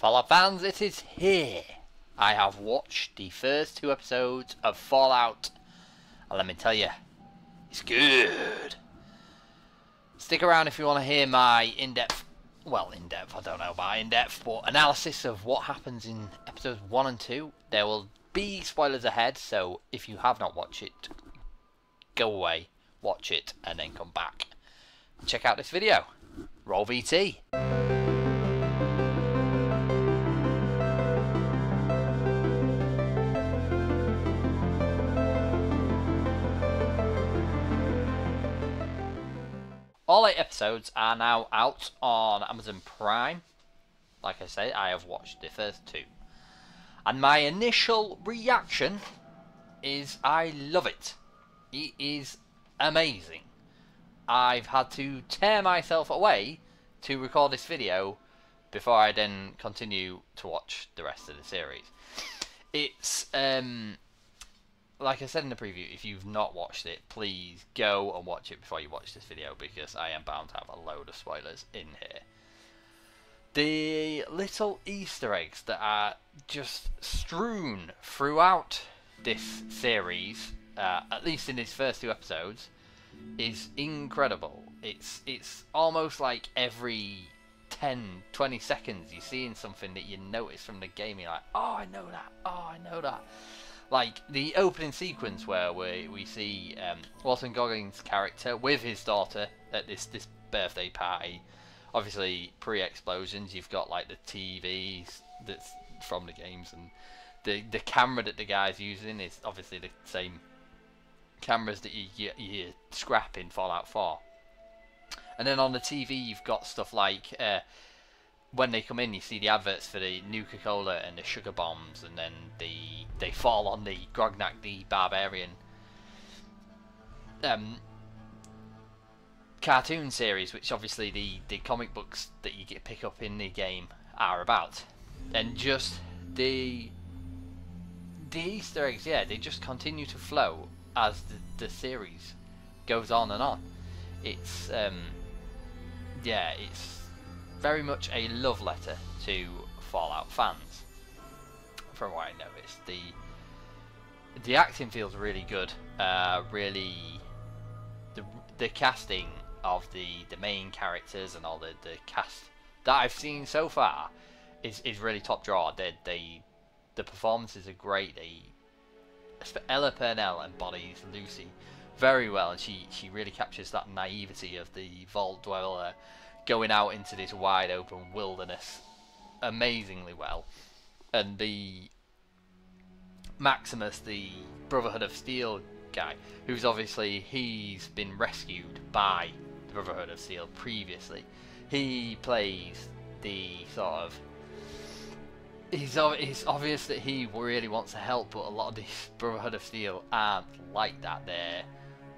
Fallout fans, it is here. I have watched the first 2 episodes of Fallout, and let me tell you, it's good. Stick around if you want to hear my in-depth, I don't know about in-depth, but analysis of what happens in episodes 1 and 2. There will be spoilers ahead, so if you have not watched it, go away, watch it, and then come back and check out this video. Roll VT. All 8 episodes are now out on Amazon Prime. Like I say, I have watched the first 2. And my initial reaction is I love it. It is amazing. I've had to tear myself away to record this video before I then continue to watch the rest of the series. It's like I said in the preview, if you've not watched it, please go and watch it before you watch this video, because I am bound to have a load of spoilers in here. The little Easter eggs that are just strewn throughout this series, at least in its first 2 episodes, is incredible. It's almost like every 10-20 seconds you're seeing something that you notice from the game. You're like, oh, I know that, oh, I know that. Like the opening sequence where we see Walton Goggins' character with his daughter at this birthday party. Obviously, pre-explosions, you've got like the TVs that's from the games, and the camera that the guy's using is obviously the same cameras that you scrap in Fallout 4. And then on the TV, you've got stuff like when they come in, you see the adverts for the Nuka-Cola and the sugar bombs, and then they fall on the Grognak the Barbarian cartoon series, which obviously the comic books that you pick up in the game are about. And just the Easter eggs, yeah, they just continue to flow as the series goes on and on. It's yeah, it's very much a love letter to Fallout fans. From what I noticed, the acting feels really good. Really, the casting of the main characters and all the cast that I've seen so far is really top draw. The performances are great. Ella Purnell embodies Lucy very well, and she really captures that naivety of the Vault Dweller going out into this wide open wilderness amazingly well. And the Maximus, the Brotherhood of Steel guy, who's obviously, he's been rescued by the Brotherhood of Steel previously. He plays the sort of, it's obvious that he really wants to help, but a lot of these Brotherhood of Steel aren't like that. They're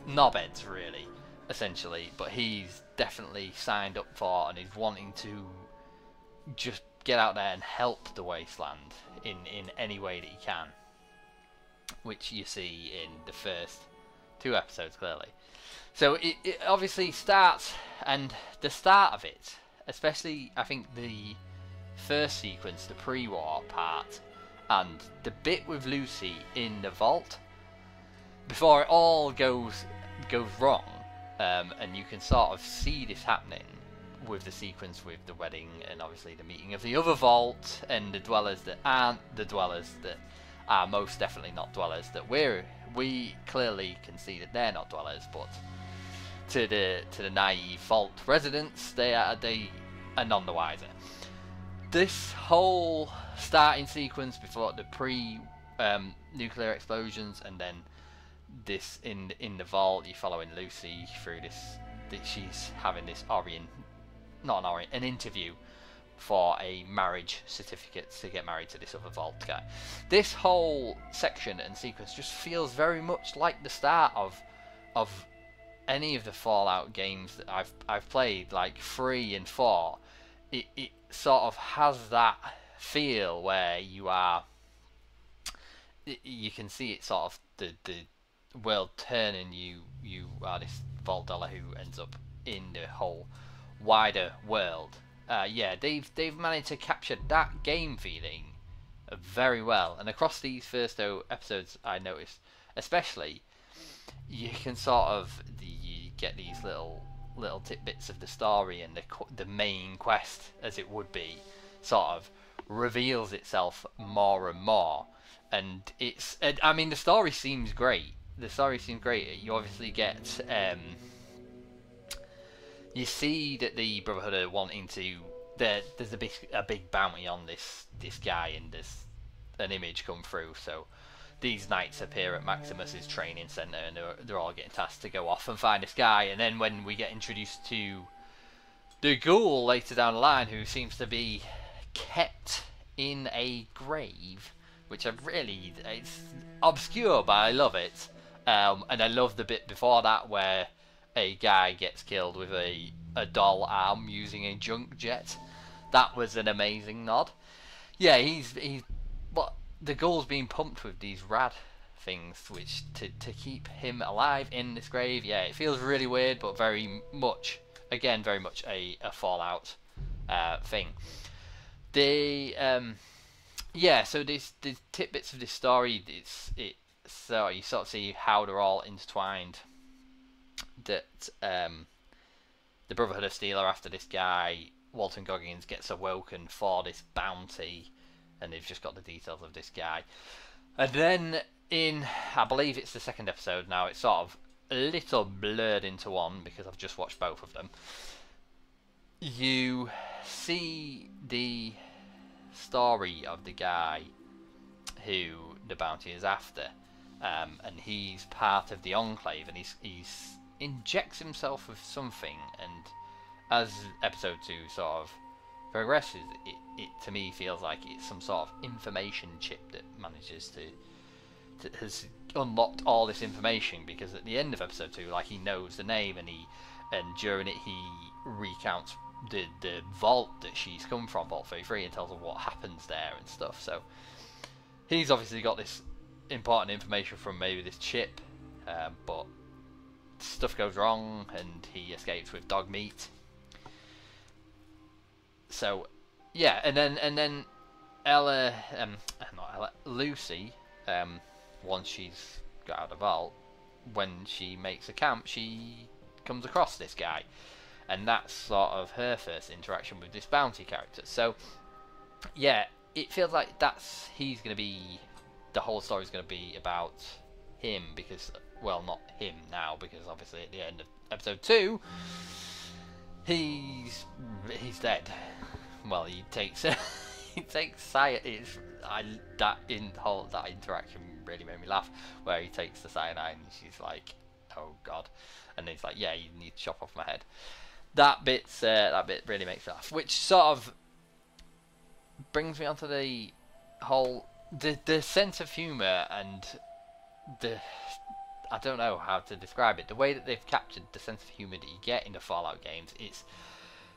knobheads, really, essentially, but he's definitely signed up for and is wanting to just get out there and help the Wasteland in any way that he can, which you see in the first 2 episodes clearly. So it obviously starts, and the start of it, especially I think the first sequence, the pre-war part, and the bit with Lucy in the vault before it all goes wrong. And you can sort of see this happening with the sequence with the wedding, and obviously the meeting of the other vault and the dwellers that aren't the dwellers, that are most definitely not dwellers, that we clearly can see that they're not dwellers, but to the naive vault residents, they are none the wiser. This whole starting sequence before the nuclear explosions, and then this in the vault, you're following Lucy through this, that she's having this an interview for a marriage certificate to get married to this other vault guy. This whole section and sequence just feels very much like the start of any of the Fallout games that I've played, like 3 and 4. It sort of has that feel where you can see it sort of the world turn, and you are this Vault Dweller who ends up in the whole wider world yeah, they've managed to capture that game feeling very well. And across these first episodes, I noticed, especially, you can sort of you get these little tidbits of the story, and the main quest, as it would be, sort of reveals itself more and more. And I mean, the story seems great. The story seems great. You obviously get you see that the Brotherhood are wanting to. There's a big bounty on this guy, and there's an image come through. So these knights appear at Maximus's training center, and they're all getting tasked to go off and find this guy. And then when we get introduced to the ghoul later down the line, who seems to be kept in a grave, which it's obscure, but I love it. And I love the bit before that where a guy gets killed with a doll arm using a junk jet. That was an amazing nod. Yeah, but the ghoul's being pumped with these rad things, which to keep him alive in this grave. Yeah, it feels really weird, but very much a Fallout thing. Yeah, so the tidbits of this story, so you sort of see how they're all intertwined. That the Brotherhood of Steel are after this guy. Walton Goggins gets awoken for this bounty, and they've just got the details of this guy. And then I believe it's the second episode now, it's sort of a little blurred into one because I've just watched both of them. You see the story of the guy who the bounty is after, and he's part of the Enclave, and he's injects himself with something, and as episode 2 sort of progresses, it to me feels like it's some sort of information chip that manages to has unlocked all this information, because at the end of episode 2, like, he knows the name, and during it he recounts the vault that she's come from, Vault 33, and tells her what happens there and stuff. So he's obviously got this important information from maybe this chip, but stuff goes wrong and he escapes with dog meat. So yeah, and then Lucy, once she's got out of the vault, when she makes a camp, she comes across this guy, and that's sort of her first interaction with this bounty character. So yeah, it feels like he's going to be, the whole story's going to be about him, because, well, not him now, because obviously at the end of episode 2 he's dead. Well, he takes that interaction really made me laugh, where he takes the cyanide and she's like, oh god, and he's like, yeah, you need to chop off my head. That bit really makes me laugh, which sort of brings me onto the whole the sense of humour, and I don't know how to describe it. The way that they've captured the sense of humour that you get in the Fallout games,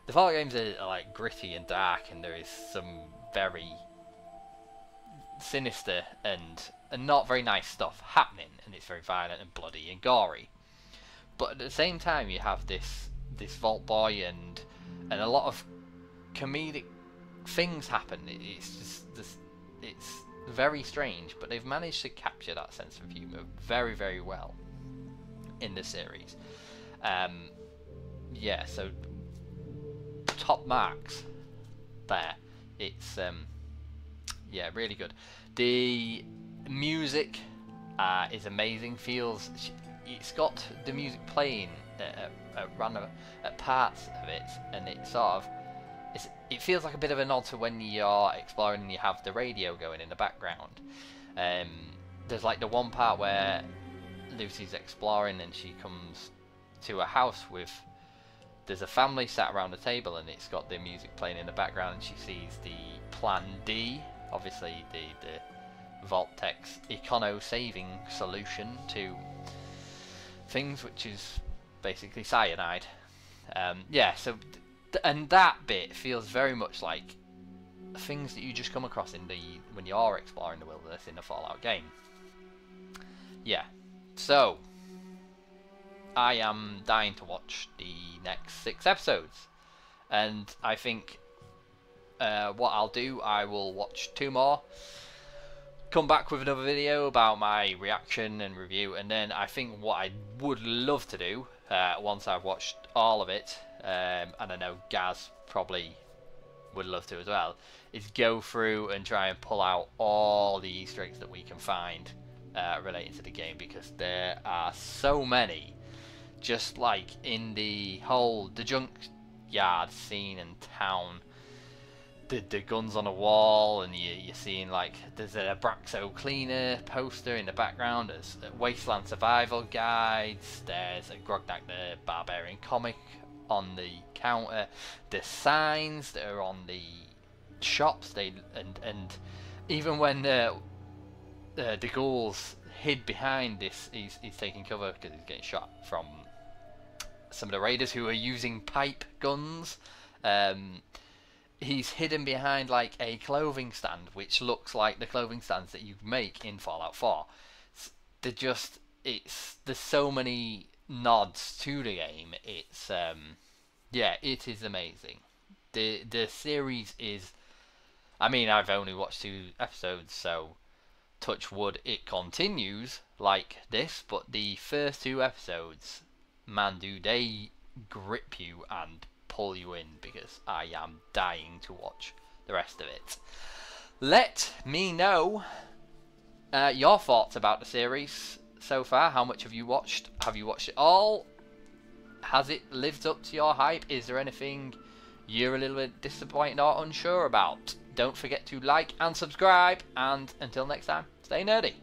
the Fallout games are like gritty and dark, and there is some very sinister and not very nice stuff happening, and it's very violent and bloody and gory. But at the same time, you have this Vault Boy and a lot of comedic things happen. It's very strange, but they've managed to capture that sense of humour very, very well in the series. Yeah, so top marks there. It's yeah, really good. The music is amazing. It's got the music playing at parts of it, and it sort of it feels like a bit of a nod to when you're exploring and you have the radio going in the background. There's like the one part where Lucy's exploring and she comes to a house with, there's a family sat around a table, and it's got the music playing in the background, and she sees the Plan D, obviously the Vault-Tec's econo saving solution to things, which is basically cyanide. Yeah, so and that bit feels very much like things that you just come across when you are exploring the wilderness in a Fallout game. Yeah, so I am dying to watch the next 6 episodes. And I think what I'll do, I will watch 2 more, come back with another video about my reaction and review, and then I think what I would love to do once I've watched all of it, and I know Gaz probably would love to as well, is go through and try and pull out all the Easter eggs that we can find relating to the game, because there are so many. Just like in the junkyard scene in town, the guns on a wall, and you're seeing like there's a Abraxo cleaner poster in the background, there's Wasteland survival guides, there's a Grognak the Barbarian comic on the counter, the signs that are on the shops, and even when the ghouls hid behind this, he's taking cover because he's getting shot from some of the raiders who are using pipe guns. He's hidden behind like a clothing stand, which looks like the clothing stands that you make in Fallout 4. There's so many nods to the game. It's yeah, it is amazing. The series is, I mean, I've only watched 2 episodes, so touch wood it continues like this, but the first 2 episodes, man, do they grip you and pull you in, because I am dying to watch the rest of it. Let me know your thoughts about the series so far. How much have you watched? Have you watched it all? Has it lived up to your hype? Is there anything you're a little bit disappointed or unsure about? Don't forget to like and subscribe, and until next time, stay nerdy.